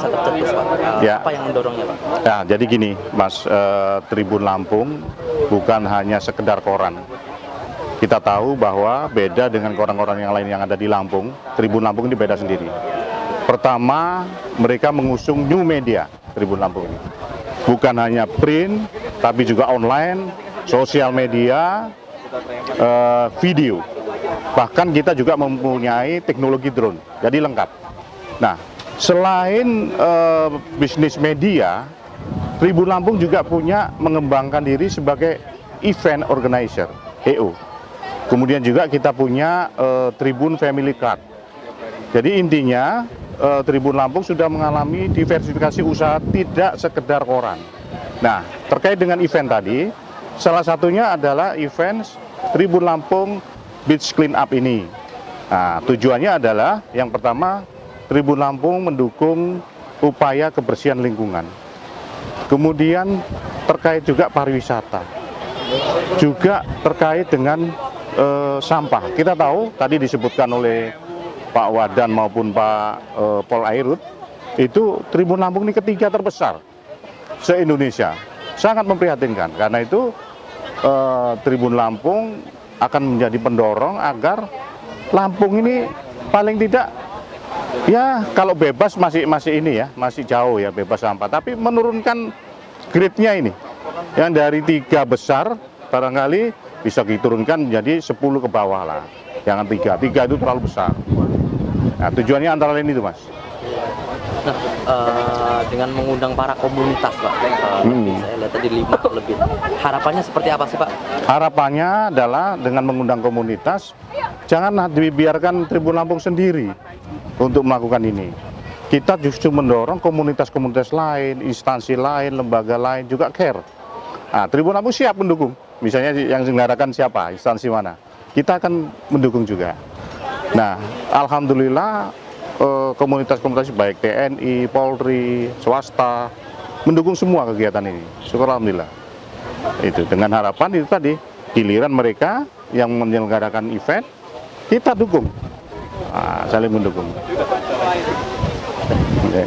bisa tercetus, Pak? Ya. Apa yang mendorongnya, Pak? Ya, jadi gini, Mas, Tribun Lampung bukan hanya sekedar koran. Kita tahu bahwa beda dengan koran-koran yang lain yang ada di Lampung. Tribun Lampung ini beda sendiri. Pertama, mereka mengusung new media Tribun Lampung ini. Bukan hanya print, tapi juga online, sosial media, video. Bahkan kita juga mempunyai teknologi drone, jadi lengkap. Nah, selain bisnis media, Tribun Lampung juga punya mengembangkan diri sebagai event organizer, EO. Kemudian juga kita punya Tribun Family Card. Jadi intinya Tribun Lampung sudah mengalami diversifikasi usaha tidak sekedar koran. Nah, terkait dengan event tadi, salah satunya adalah event Tribun Lampung Beach Clean Up ini. Nah, tujuannya adalah yang pertama, Tribun Lampung mendukung upaya kebersihan lingkungan. Kemudian terkait juga pariwisata, juga terkait dengan sampah. Kita tahu tadi disebutkan oleh Pak Wadan maupun Pak Pol Airut, itu Tribun Lampung ini ketiga terbesar se-Indonesia. Sangat memprihatinkan, karena itu Tribun Lampung akan menjadi pendorong agar Lampung ini paling tidak, ya kalau bebas masih ini ya, masih jauh ya bebas sampah, tapi menurunkan grade-nya ini, yang dari 3 besar barangkali bisa diturunkan menjadi 10 ke bawah lah, jangan 3 itu terlalu besar. Nah, tujuannya antara lain itu, Mas. Nah, dengan mengundang para komunitas, Pak, saya lihat tadi 5 lebih. Harapannya seperti apa sih, Pak? Harapannya adalah dengan mengundang komunitas, jangan dibiarkan Tribun Lampung sendiri untuk melakukan ini. Kita justru mendorong komunitas-komunitas lain, instansi lain, lembaga lain juga care. Nah, Tribun Lampung siap mendukung. Misalnya yang menyelenggarakan siapa, instansi mana, kita akan mendukung juga. Nah, alhamdulillah komunitas-komunitas baik TNI, Polri, swasta mendukung semua kegiatan ini. Syukur alhamdulillah. Itu dengan harapan itu tadi, giliran mereka yang menyelenggarakan event kita dukung. Saling mendukung. Okay.